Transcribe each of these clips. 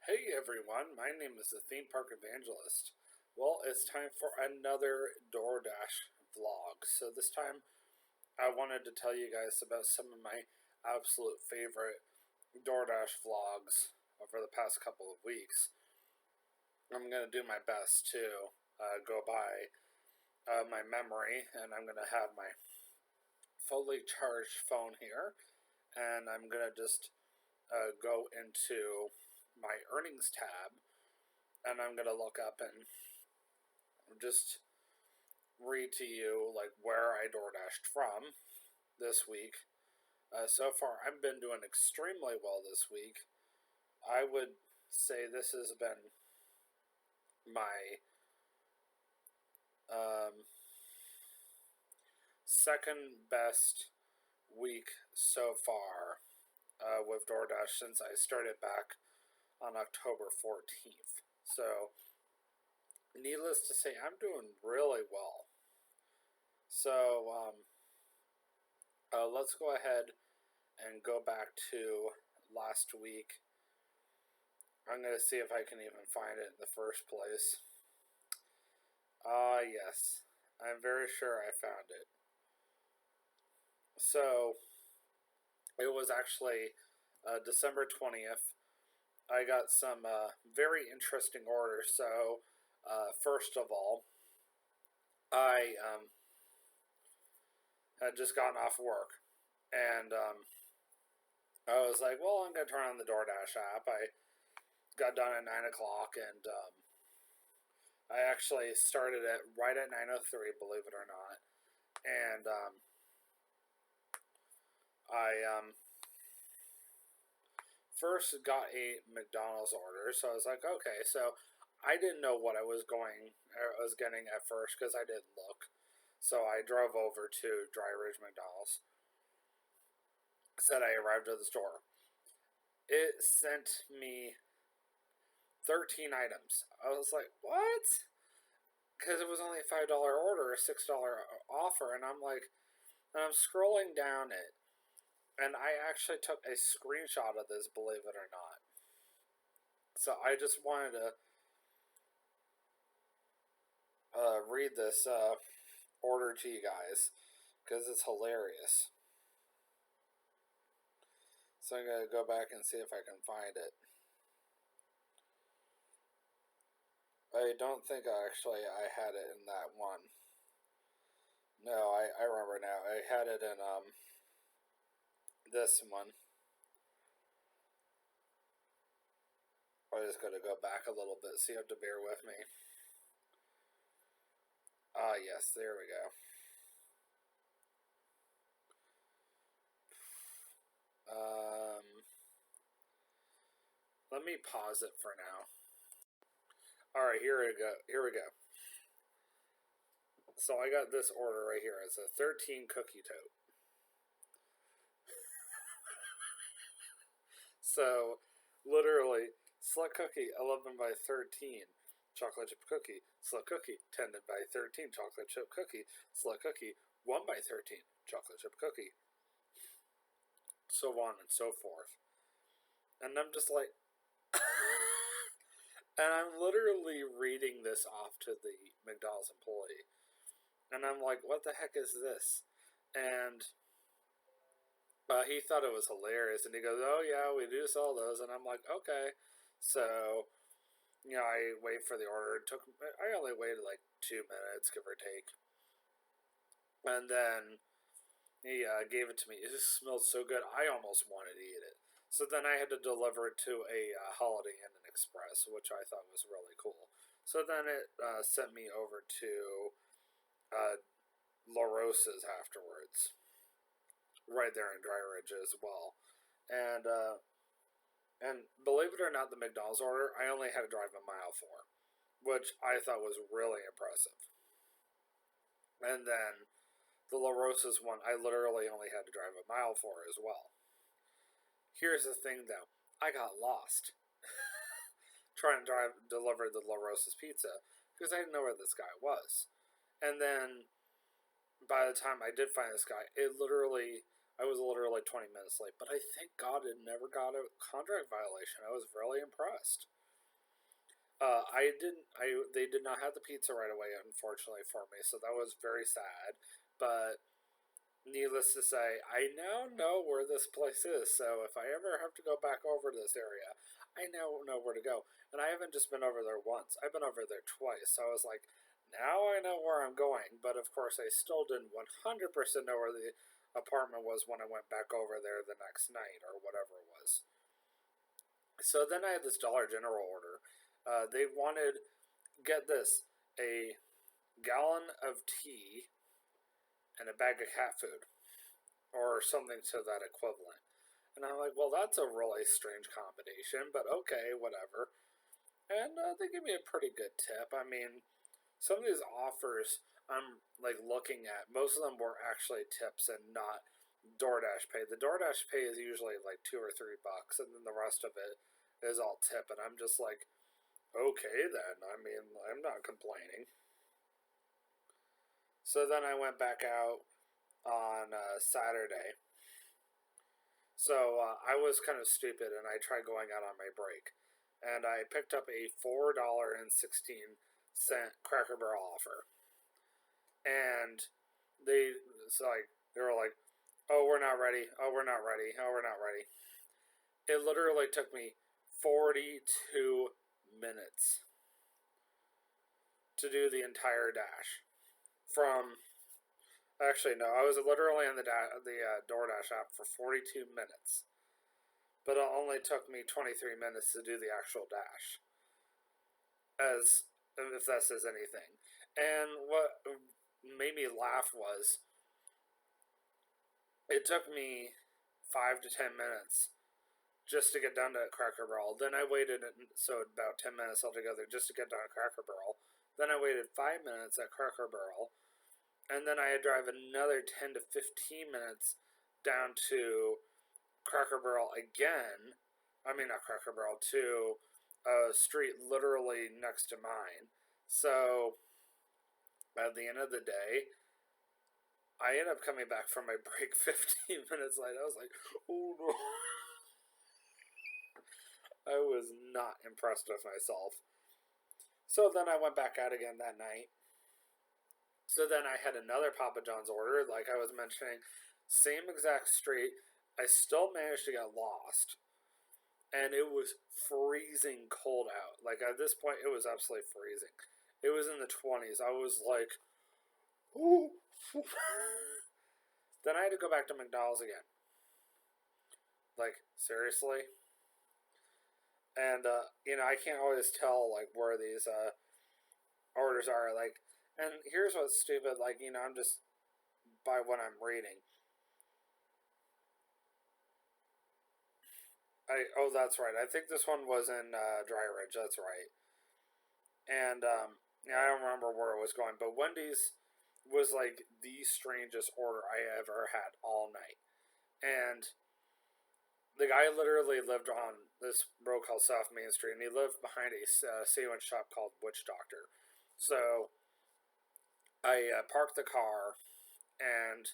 Hey everyone, my name is the Theme Park Evangelist. Well, it's time for another DoorDash vlog. So this time I wanted to tell you guys about some of my absolute favorite DoorDash vlogs over the past couple of weeks. I'm going to do my best to go by my memory, and I'm going to have my fully charged phone here, and I'm going to just go into my earnings tab, and I'm going to look up and just read to you like where I DoorDashed from this week. So far, I've been doing extremely well this week. I would say this has been my second best week so far with DoorDash since I started back on October 14th. So, needless to say, I'm doing really well. So, let's go ahead and go back to last week. I'm going to see if I can even find it in the first place. Yes. I'm very sure I found it. So, it was actually December 20th. I got some very interesting orders. So, first of all, I had just gotten off work. And I was like, well, I'm going to turn on the DoorDash app. I got done at 9 o'clock, and I actually started it right at 9:03, believe it or not. And I first got a McDonald's order, so I was like, okay, so I didn't know what I was getting at first because I didn't look. So I drove over to Dry Ridge McDonald's. Said I arrived at the store. It sent me 13 items. I was like, what? Because it was only a $5 order, a $6 offer, and I'm scrolling down it, and I actually took a screenshot of this, believe it or not. So I just wanted to read this order to you guys because it's hilarious. So I'm going to go back and see if I can find it. I don't think I had it in that one. No, I remember now. I had it in this one. I just got to go back a little bit, so you have to bear with me. Yes, there we go. Let me pause it for now. Alright, here we go. Here we go. So I got this order right here. It's a 13 cookie tote. So, literally, select cookie 11 by 13. Chocolate chip cookie. Select cookie 10 by 13. Chocolate chip cookie. Select cookie 1 by 13. Chocolate chip cookie. So on and so forth. And I'm just like, and I'm literally reading this off to the McDonald's employee. And I'm like, what the heck is this? And he thought it was hilarious. And he goes, oh, yeah, we do sell those. And I'm like, okay. So, I wait for the order. I only waited like 2 minutes, give or take. And then he gave it to me. It just smelled so good, I almost wanted to eat it. So then I had to deliver it to a Holiday Inn and Express, which I thought was really cool. So then it sent me over to La Rosa's afterwards, right there in Dry Ridge as well. And believe it or not, the McDonald's order I only had to drive a mile for, which I thought was really impressive. And then the La Rosa's one, I literally only had to drive a mile for as well. Here's the thing, though. I got lost trying to deliver the La Rosa's pizza because I didn't know where this guy was. And then by the time I did find this guy, it literally I was literally 20 minutes late, but I thank God it never got a contract violation. I was really impressed. I didn't. They did not have the pizza right away, unfortunately for me, so that was very sad. But needless to say, I now know where this place is. So if I ever have to go back over this area, I now know where to go. And I haven't just been over there once; I've been over there twice. So I was like, now I know where I'm going. But of course, I still didn't 100% know where the apartment was when I went back over there the next night or whatever it was. So then I had this Dollar General order. They wanted, get this, a gallon of tea and a bag of cat food, or something to that equivalent. And I'm like, well, that's a really strange combination, but okay, whatever. And they give me a pretty good tip. I mean, some of these offers I'm like looking at, most of them were actually tips and not DoorDash pay. The DoorDash pay is usually like $2 or $3, and then the rest of it is all tip. And I'm just like, okay, then. I mean, I'm not complaining. So then I went back out on Saturday. So I was kind of stupid and I tried going out on my break. And I picked up a $4.16 Cracker Barrel offer. And they were like, oh, we're not ready. Oh, we're not ready. Oh, we're not ready. It literally took me 42 minutes to do the entire dash. From Actually, no, I was literally on the DoorDash app for 42 minutes, but it only took me 23 minutes to do the actual dash, as if that says anything. And what made me laugh was it took me 5 to 10 minutes just to get down to Cracker Barrel. Then I waited, so about 10 minutes altogether just to get down to Cracker Barrel. Then I waited 5 minutes at Cracker Barrel, and then I had to drive another 10 to 15 minutes down to Cracker Barrel again. I mean, not Cracker Barrel, to a street literally next to mine. So at the end of the day, I ended up coming back from my break 15 minutes late. I was like, oh no. I was not impressed with myself. So then I went back out again that night. So then I had another Papa John's order, like I was mentioning, same exact street. I still managed to get lost. And it was freezing cold out. Like at this point, it was absolutely freezing. It was in the 20s. I was like, ooh. Then I had to go back to McDonald's again. Like, seriously? And, I can't always tell, like, where these orders are. Like, and here's what's stupid. Like, I'm just, by what I'm reading. Oh, that's right. I think this one was in Dry Ridge. That's right. And yeah, I don't remember where it was going, but Wendy's was like the strangest order I ever had all night. And the guy literally lived on this road called South Main Street, and he lived behind a sandwich shop called Witch Doctor. So I parked the car, and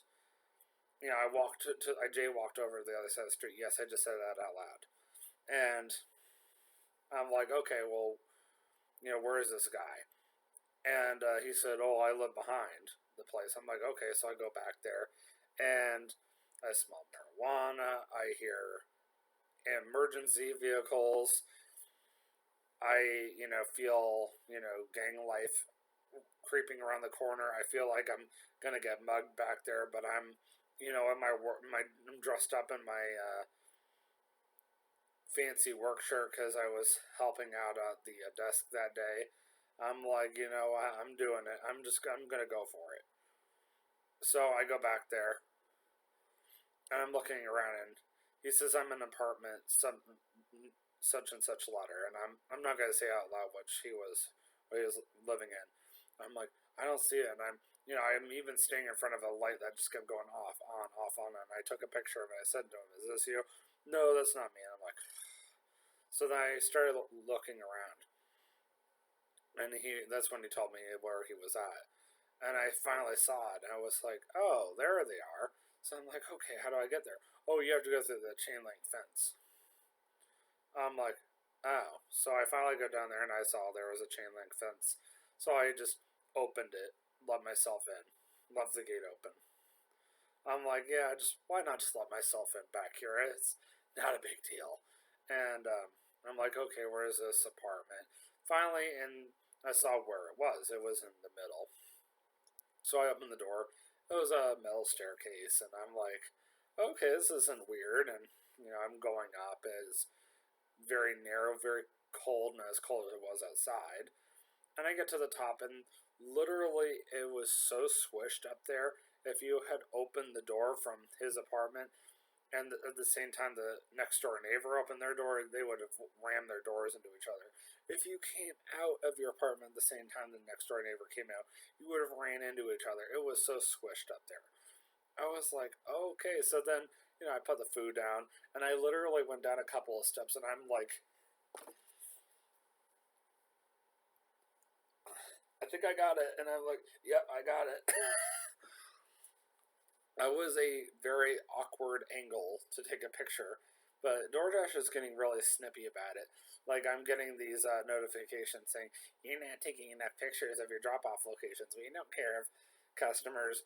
I walked I jaywalked over to the other side of the street. Yes, I just said that out loud. And I'm like, okay, well, where is this guy? And he said, oh, I live behind the place. I'm like, okay, so I go back there, and I smell marijuana. I hear emergency vehicles. I, feel, gang life creeping around the corner. I feel like I'm gonna get mugged back there, but I'm, in I'm dressed up in my fancy work shirt because I was helping out at the desk that day. I'm like, I'm doing it. I'm gonna go for it. So I go back there and I'm looking around, and he says I'm in an apartment, such and such letter, and I'm not gonna say out loud what he was living in. I'm like, I don't see it, and I'm even staying in front of a light that just kept going off, on, off, on, and I took a picture of it. I said to him, "Is this you?" No, that's not me. And I'm like, so then I started looking around, and that's when he told me where he was at. And I finally saw it, and I was like, oh, there they are. So I'm like, okay, how do I get there? Oh, you have to go through the chain link fence. I'm like, oh. So I finally go down there and I saw there was a chain link fence. So I just opened it, let myself in, left the gate open. I'm like, yeah, just why not just let myself in back here? It's not a big deal. And I'm like, okay, where is this apartment? Finally, and I saw where it was. It was in the middle. So I opened the door. It was a metal staircase, and I'm like, okay, this isn't weird. And I'm going up. It's very narrow, very cold, and as cold as it was outside. And I get to the top, and literally, it was so squished up there. If you had opened the door from his apartment, and at the same time the next door neighbor opened their door, they would have rammed their doors into each other. If you came out of your apartment at the same time the next door neighbor came out, you would have ran into each other. It was so squished up there. I was like, oh, okay. So then, I put the food down, and I literally went down a couple of steps, and I'm like, I think I got it. And I'm like, yep, I got it. That was a very awkward angle to take a picture, but DoorDash is getting really snippy about it. Like, I'm getting these notifications saying, you're not taking enough pictures of your drop off locations. We don't care if customers,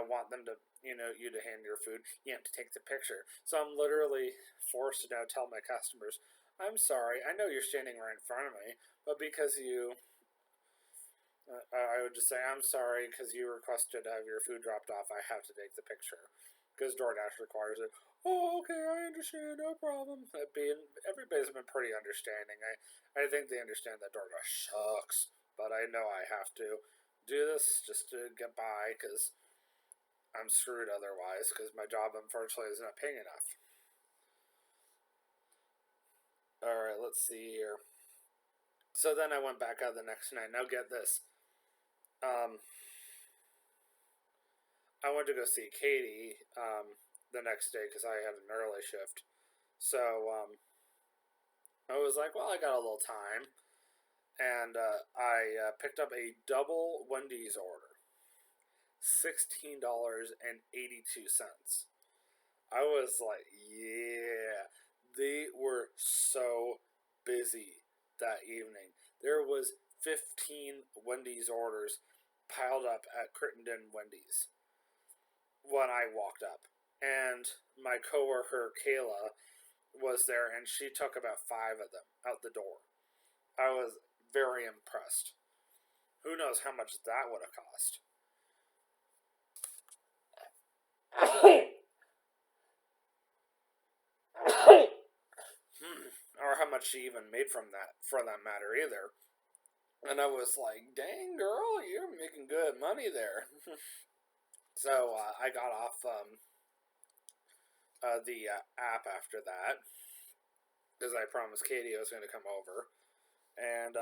want them to, you to hand your food. You have to take the picture. So I'm literally forced to now tell my customers, I'm sorry, I know you're standing right in front of me, but because I would just say, I'm sorry, because you requested to have your food dropped off, I have to take the picture. Because DoorDash requires it. Oh, okay, I understand, no problem. Everybody's been pretty understanding. I think they understand that DoorDash sucks, but I know I have to do this just to get by, because I'm screwed otherwise, because my job, unfortunately, is not paying enough. Alright, let's see here. So then I went back out the next night. Now get this. Um, I went to go see Katie the next day because I had an early shift. So I was like, well, I got a little time. And I picked up a double Wendy's order, $16.82. I was like, yeah. They were so busy that evening. There was 15 Wendy's orders piled up at Crittenden Wendy's when I walked up. And my coworker Kayla was there, and she took about 5 of them out the door. I was very impressed. Who knows how much that would have cost? Or how much she even made from that, for that matter, either. And I was like, dang, girl, you're making good money there. So I got off the app after that because I promised Katie I was going to come over. And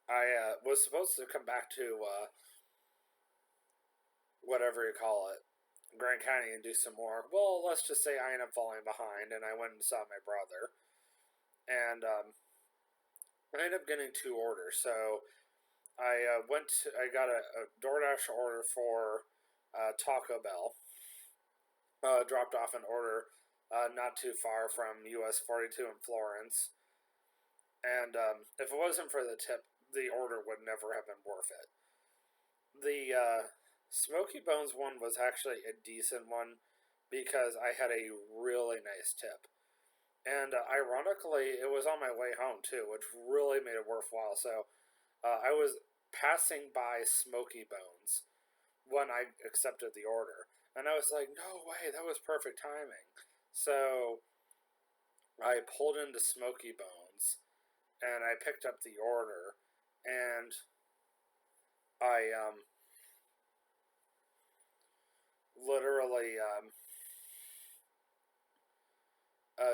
I was supposed to come back to whatever you call it, Grand County, and do some more. Well, let's just say I ended up falling behind, and I went and saw my brother. And I ended up getting 2 orders. So I got a DoorDash order for Taco Bell. Dropped off an order not too far from US 42 in Florence. And if it wasn't for the tip, the order would never have been worth it. The Smoky Bones one was actually a decent one because I had a really nice tip. And ironically, it was on my way home too, which really made it worthwhile. So I was passing by Smoky Bones when I accepted the order. And I was like, no way, that was perfect timing. So I pulled into Smoky Bones and I picked up the order and I literally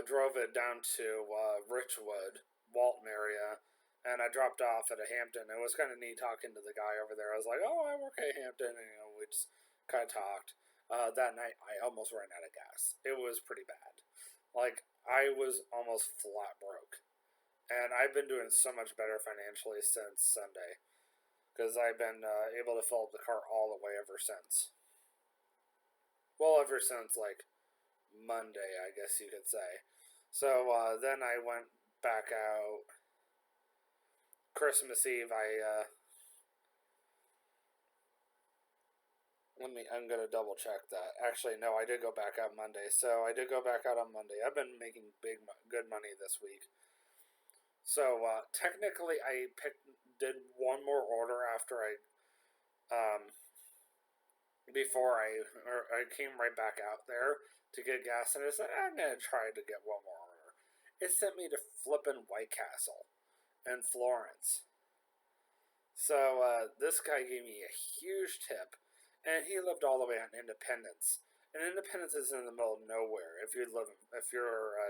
drove it down to Richwood, Walton area, and I dropped off at a Hampton. It was kind of neat talking to the guy over there. I was like, "Oh, I work at Hampton," and we just kind of talked. That night, I almost ran out of gas. It was pretty bad. Like I was almost flat broke, and I've been doing so much better financially since Sunday because I've been able to fill up the car all the way ever since. Well, ever since like Monday, I guess you could say. So then I went back out Christmas Eve. I'm gonna double check that. Actually, no, I did go back out Monday. So I did go back out on Monday. I've been making good money this week. So technically, did one more order after before I came right back out there to get gas, and I said I'm gonna try to get one more order. It sent me to flippin' White Castle in Florence. So this guy gave me a huge tip, and he lived all the way on Independence. And Independence is in the middle of nowhere if you're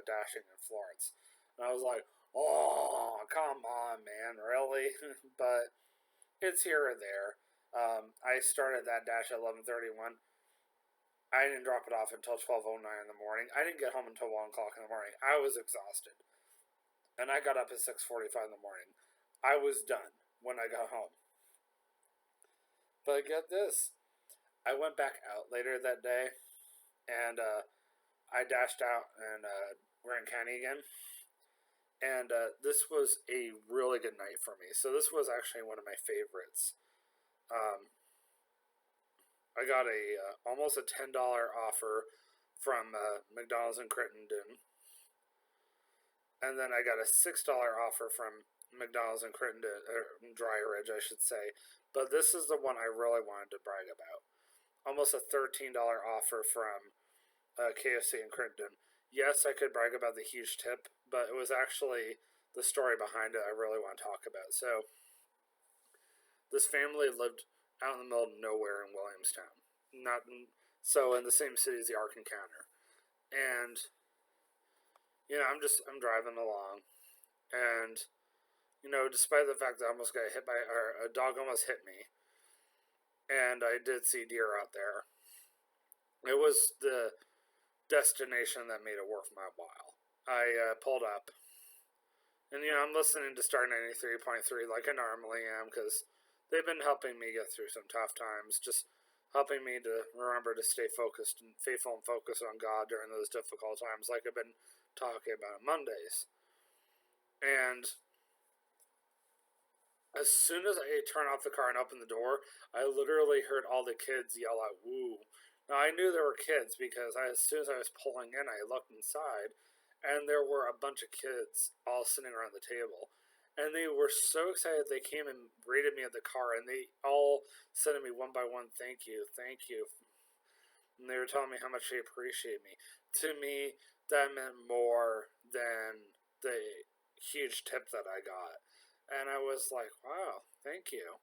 dashing in Florence. And I was like, oh, come on, man, really? But it's here or there. I started that dash at 11:31. I didn't drop it off until 12:09 in the morning. I didn't get home until 1 o'clock in the morning. I was exhausted, and I got up at 6:45 in the morning. I was done when I got home. But get this, I went back out later that day, and I dashed out in Grand County again. And this was a really good night for me. So this was actually one of my favorites. Um, I got a almost a $10 offer from McDonald's in Crittenden, and then I got a $6 offer from McDonald's in Crittenden, Dry Ridge, I should say. But this is the one I really wanted to brag about. Almost a $13 offer from KFC in Crittenden. Yes, I could brag about the huge tip, but it was actually the story behind it I really want to talk about. So, this family lived out in the middle of nowhere in Williamstown, not in, so in the same city as the Ark Encounter. And I'm driving along, and despite the fact that I almost got hit by, or a dog almost hit me, and I did see deer out there. It was the destination that made it worth my while. I pulled up, and I'm listening to Star 93.3 like I normally am because they've been helping me get through some tough times, just helping me to remember to stay focused and faithful and focused on God during those difficult times, like I've been talking about Mondays. And as soon as I turned off the car and opened the door, I literally heard all the kids yell out, "Woo." Now, I knew there were kids because as soon as I was pulling in, I looked inside and there were a bunch of kids all sitting around the table. And they were so excited they came and greeted me at the car, and they all said to me one by one, "Thank you, thank you." And they were telling me how much they appreciate me. To me, that meant more than the huge tip that I got. And I was like, wow, thank you.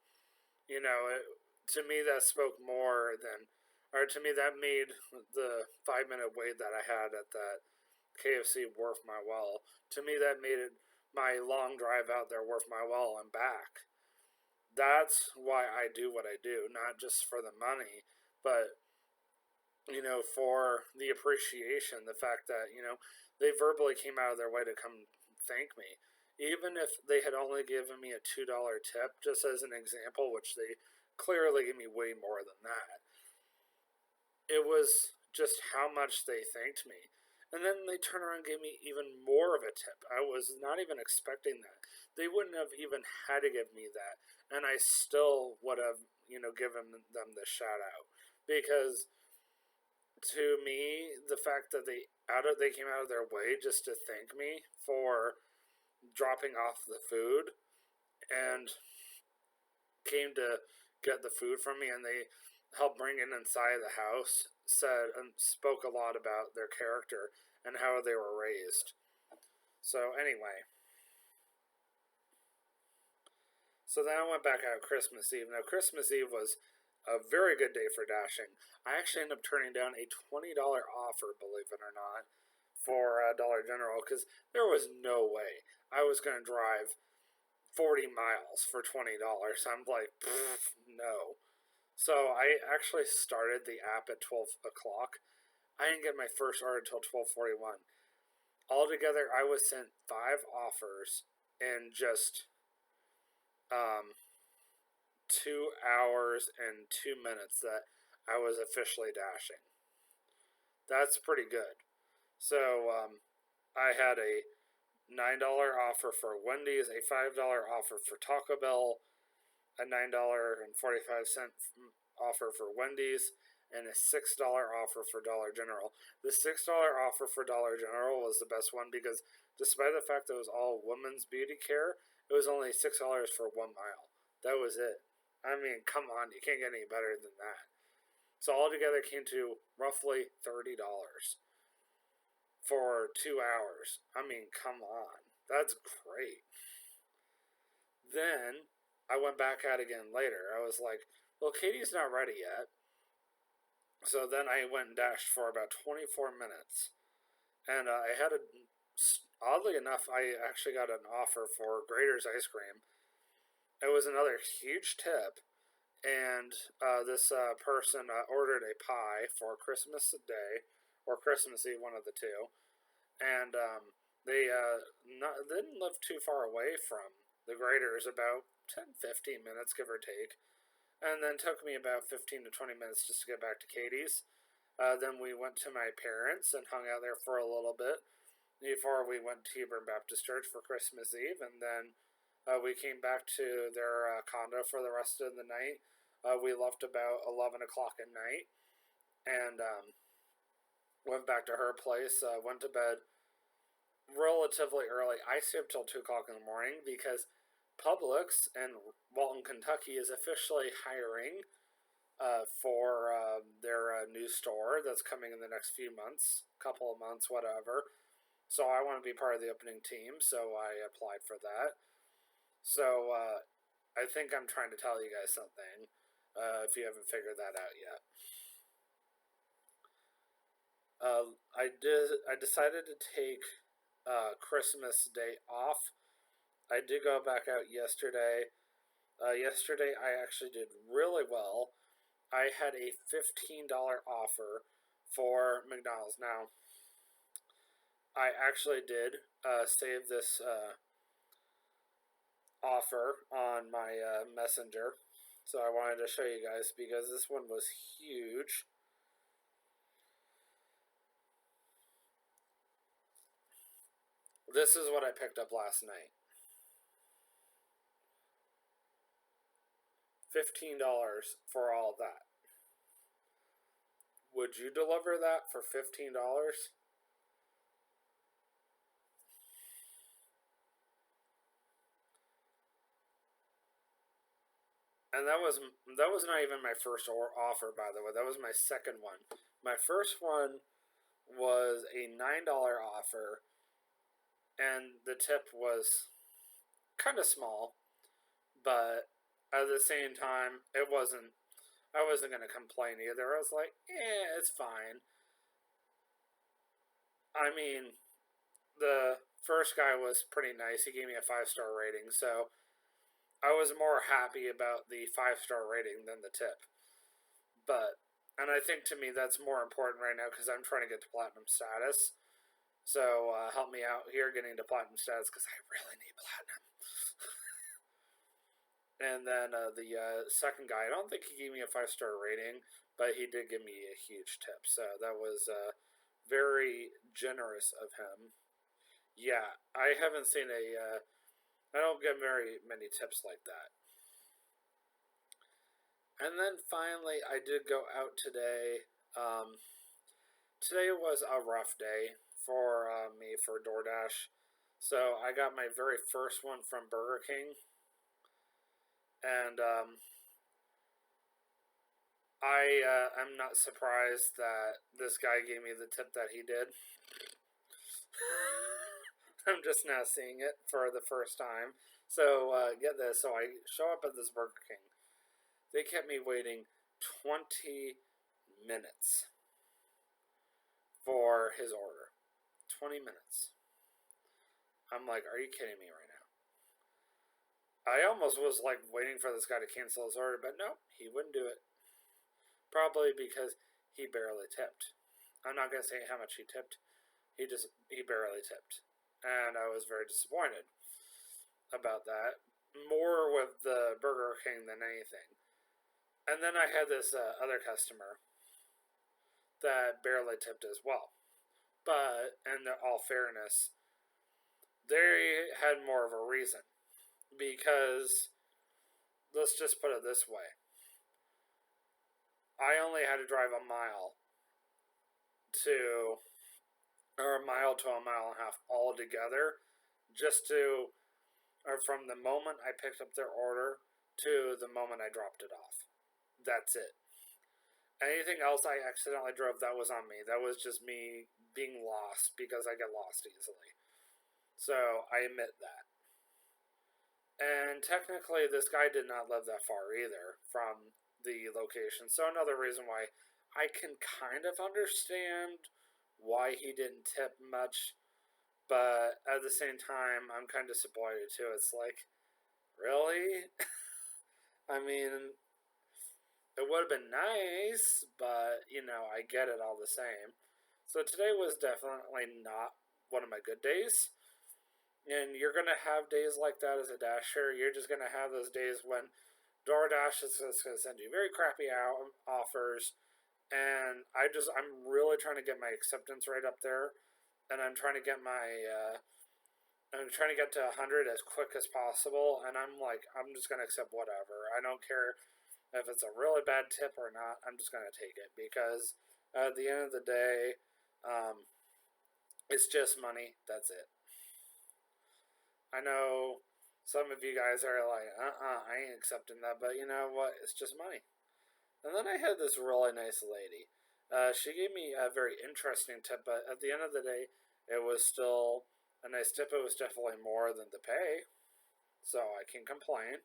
To me, that spoke more than, or to me, that made the 5 minute wait that I had at that KFC worth my while. To me, that made it my long drive out there worth my while and back. That's why I do what I do, not just for the money, but for the appreciation, the fact that, they verbally came out of their way to come thank me. Even if they had only given me a $2 tip, just as an example, which they clearly gave me way more than that, it was just how much they thanked me. And then they turned around and gave me even more of a tip. I was not even expecting that. They wouldn't have even had to give me that. And I still would have, given them the shout out. Because to me, the fact that they came out of their way just to thank me for dropping off the food and came to get the food from me, and they helped bring it inside the house, said and spoke a lot about their character and how they were raised. So anyway, so then I went back out Christmas Eve. Now Christmas Eve was a very good day for dashing. I actually ended up turning down a $20 offer, believe it or not, for Dollar General because there was no way I was going to drive 40 miles for $20. I'm like, no. So I actually started the app at 12 o'clock. I didn't get my first order until 12:41. Altogether, I was sent 5 offers in just um, 2 hours and 2 minutes that I was officially dashing. That's pretty good. So I had a $9 offer for Wendy's, a $5 offer for Taco Bell, a $9.45 offer for Wendy's, and a $6 offer for Dollar General. The $6 offer for Dollar General was the best one because despite the fact that it was all women's beauty care, it was only $6 for 1 mile. That was it. I mean, come on, you can't get any better than that. So altogether came to roughly $30 for 2 hours. I mean, come on. That's great. Then I went back out again later. I was like, well, Katie's not ready yet. So then I went and dashed for about 24 minutes. And I had a, oddly enough, I actually got an offer for Grater's ice cream. It was another huge tip. And this person ordered a pie for Christmas Day or Christmas Eve, one of the two. And they didn't live too far away from the Graders, about 10-15 minutes, give or take. And then took me about 15 to 20 minutes just to get back to Katie's. Then we went to my parents and hung out there for a little bit before we went to Hebron Baptist Church for Christmas Eve. And then we came back to their condo for the rest of the night. We left about 11 o'clock at night and went back to her place, went to bed relatively early. I stayed up till 2 o'clock in the morning because Publix in Walton, Kentucky is officially hiring for their new store that's coming in the next few months, couple of months, whatever. So I want to be part of the opening team, so I applied for that. So I think I'm trying to tell you guys something if you haven't figured that out yet. I decided to take Christmas Day off. I did go back out yesterday. Yesterday I actually did really well. I had a $15 offer for McDonald's. Now, I actually did save this offer on my messenger. So I wanted to show you guys because this one was huge. This is what I picked up last night. $15 for all that. Would you deliver that for $15? And that was not even my first offer, by the way. That was my second one. My first one was a $9 offer, and the tip was kind of small, but at the same time, I wasn't going to complain either. I was like, it's fine. I mean, the first guy was pretty nice. He gave me a 5-star rating, so I was more happy about the 5-star rating than the tip. And I think to me that's more important right now because I'm trying to get to platinum status. So help me out here getting to platinum status because I really need platinum. And then the second guy, I don't think he gave me a 5-star rating, but he did give me a huge tip. So that was very generous of him. Yeah, I haven't seen I don't get very many tips like that. And then finally, I did go out today. Today was a rough day for me for DoorDash. So I got my very first one from Burger King. And I'm not surprised that this guy gave me the tip that he did. I'm just now seeing it for the first time. So get this. So I show up at this Burger King. They kept me waiting 20 minutes for his order. 20 minutes. I'm like, are you kidding me right now? I almost was like waiting for this guy to cancel his order, but no, he wouldn't do it. Probably because he barely tipped. I'm not going to say how much he tipped. He barely tipped. And I was very disappointed about that. More with the Burger King than anything. And then I had this other customer that barely tipped as well. But in all fairness, they had more of a reason because let's just put it this way: I only had to drive to a mile to a mile and a half altogether, just to or from the moment I picked up their order to the moment I dropped it off. That's it. Anything else I accidentally drove, that was on me. That was just me being lost because I get lost easily. So I admit that. And technically, this guy did not live that far either from the location. So another reason why I can kind of understand why he didn't tip much, but at the same time, I'm kind of disappointed too. It's like, really? I mean, it would have been nice, but I get it all the same. So today was definitely not one of my good days. And you're going to have days like that as a dasher. You're just going to have those days when DoorDash is just going to send you very crappy offers. And I'm really trying to get my acceptance rate up there. And I'm trying to get I'm trying to get to 100 as quick as possible. And I'm like, I'm just going to accept whatever. I don't care if it's a really bad tip or not. I'm just going to take it because at the end of the day, um, it's just money. That's it. I know some of you guys are like, I ain't accepting that, but you know what? It's just money. And then I had this really nice lady. She gave me a very interesting tip, but at the end of the day, it was still a nice tip. It was definitely more than the pay, so I can't complain.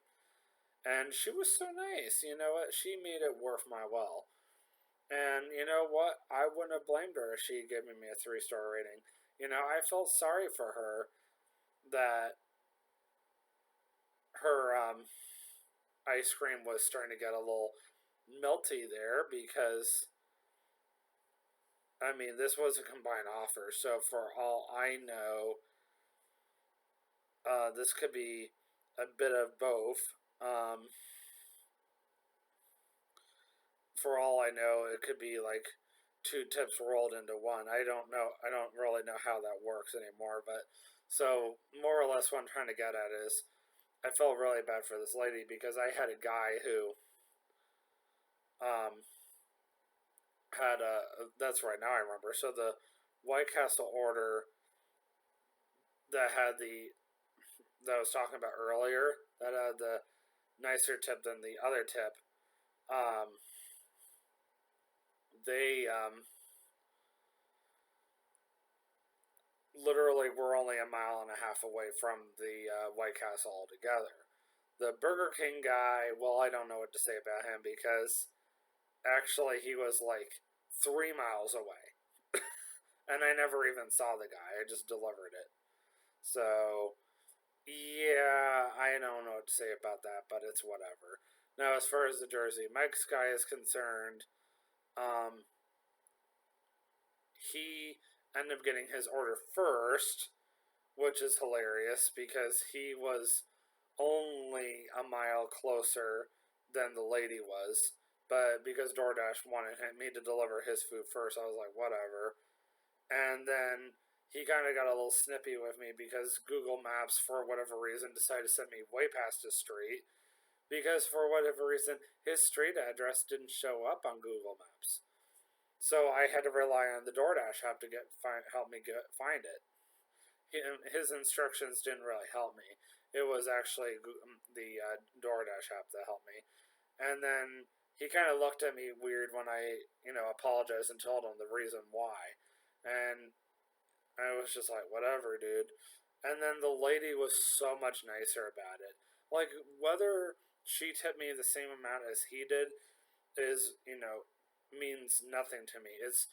And she was so nice. You know what? She made it worth my while. And you know what? I wouldn't have blamed her if she had given me a 3-star rating. I felt sorry for her that her ice cream was starting to get a little melty there because I mean this was a combined offer, so for all I know, this could be a bit of both. For all I know, it could be like two tips rolled into one. I don't know. I don't really know how that works anymore, but so more or less what I'm trying to get at is I felt really bad for this lady because I had a guy who um, had a. That's right, now I remember. So the White Castle order that had the that I was talking about earlier that had the nicer tip than the other tip. Um, they literally were only a mile and a half away from the White Castle altogether. The Burger King guy, well, I don't know what to say about him because actually he was like 3 miles away. And I never even saw the guy, I just delivered it. So, yeah, I don't know what to say about that, but it's whatever. Now, as far as the Jersey Mike's guy is concerned, um, he ended up getting his order first, which is hilarious because he was only a mile closer than the lady was. But because DoorDash wanted me to deliver his food first, I was like, whatever. And then he kind of got a little snippy with me because Google Maps, for whatever reason, decided to send me way past his street. Because for whatever reason, his street address didn't show up on Google Maps. So I had to rely on the DoorDash app to help me find it. His instructions didn't really help me. It was actually the DoorDash app that helped me. And then he kind of looked at me weird when I, apologized and told him the reason why. And I was just like, whatever, dude. And then the lady was so much nicer about it. Like, whether she tipped me the same amount as he did is, means nothing to me. It's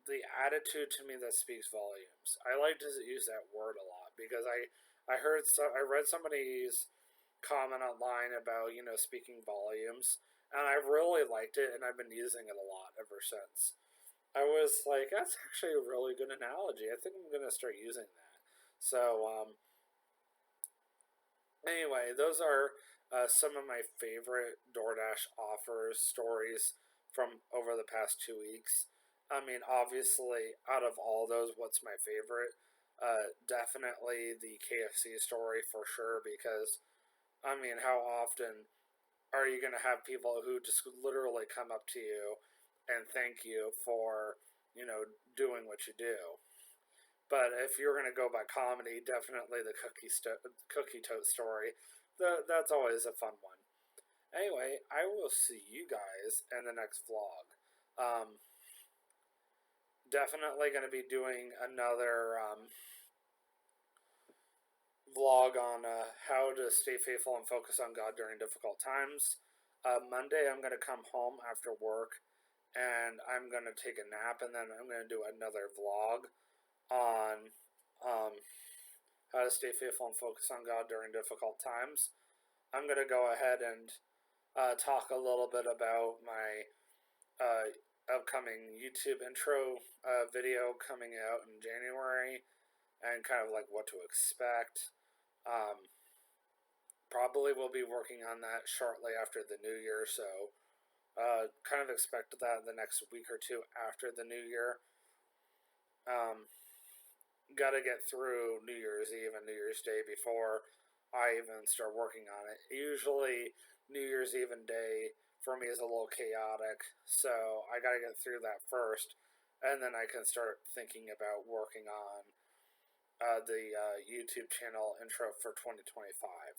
the attitude to me that speaks volumes. I like to use that word a lot because I read somebody's comment online about speaking volumes, and I really liked it, and I've been using it a lot ever since. I was like, that's actually a really good analogy. I think I'm gonna start using that. So anyway, those are some of my favorite DoorDash offers stories from over the past 2 weeks. I mean, obviously, out of all those, what's my favorite? Definitely the KFC story for sure, because, I mean, how often are you going to have people who just literally come up to you and thank you for, doing what you do? But if you're going to go by comedy, definitely the cookie tote story. That's always a fun one. Anyway, I will see you guys in the next vlog. Definitely going to be doing another vlog on how to stay faithful and focus on God during difficult times. Monday, I'm going to come home after work and I'm going to take a nap, and then I'm going to do another vlog on how to stay faithful and focus on God during difficult times. I'm going to go ahead and talk a little bit about my upcoming YouTube intro video coming out in January, and kind of like what to expect. Um, Probably will be working on that shortly after the new year, so kind of expect that the next week or two after the new year. Um, Got to get through New Year's Eve and New Year's Day before I even start working on it. Usually, New Year's Eve and Day for me is a little chaotic, so I got to get through that first, and then I can start thinking about working on the YouTube channel intro for 2025.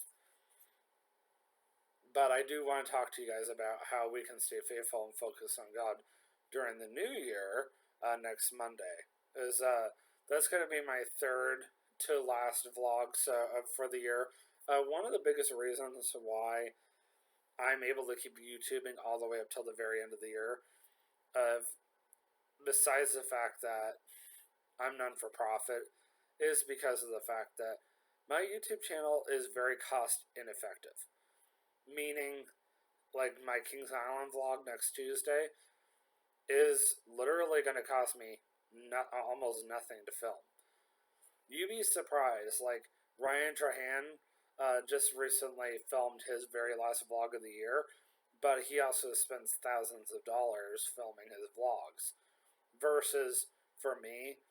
But I do want to talk to you guys about how we can stay faithful and focus on God during the new year next Monday. That's going to be my third to last vlog for the year. One of the biggest reasons why I'm able to keep YouTubing all the way up till the very end of the year, uh, besides the fact that I'm non for profit, is because of the fact that my YouTube channel is very cost ineffective. Meaning, like my Kings Island vlog next Tuesday is literally going to cost me almost nothing to film. You'd be surprised. Like Ryan Trahan just recently filmed his very last vlog of the year, but he also spends thousands of dollars filming his vlogs. Versus for me,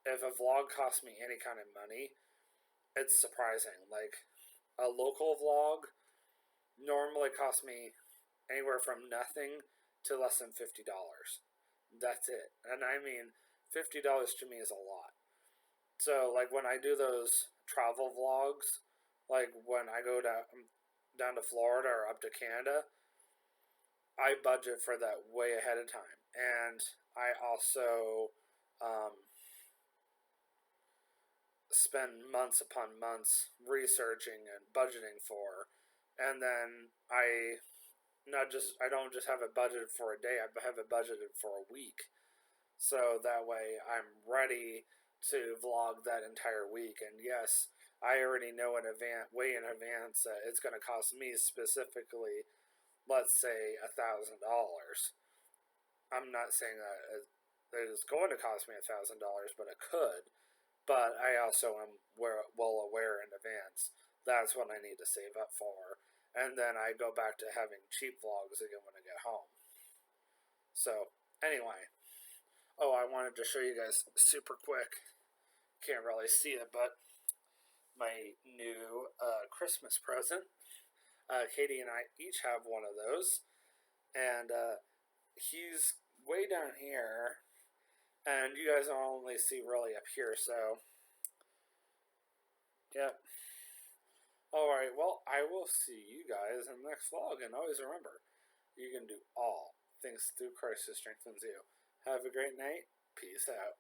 if a vlog costs me any kind of money, it's surprising. Like a local vlog normally costs me anywhere from nothing to less than $50. That's it. And I mean, $50 to me is a lot. So, like, when I do those travel vlogs, like when I go down to Florida or up to Canada, I budget for that way ahead of time. And I also spend months upon months researching and budgeting for. And then I don't just have it budgeted for a day, I have it budgeted for a week. So that way I'm ready to vlog that entire week. And yes, I already know way in advance that it's going to cost me specifically, let's say $1,000. I'm not saying that it is going to cost me $1,000, but it could. But I also am well aware in advance that's what I need to save up for. And then I go back to having cheap vlogs again when I get home. So, anyway. Oh, I wanted to show you guys super quick. Can't really see it, but my new Christmas present. Katie and I each have one of those. And he's way down here. And you guys will only see really up here, so. Yep. Alright, well, I will see you guys in the next vlog. And always remember, you can do all things through Christ who strengthens you. Have a great night. Peace out.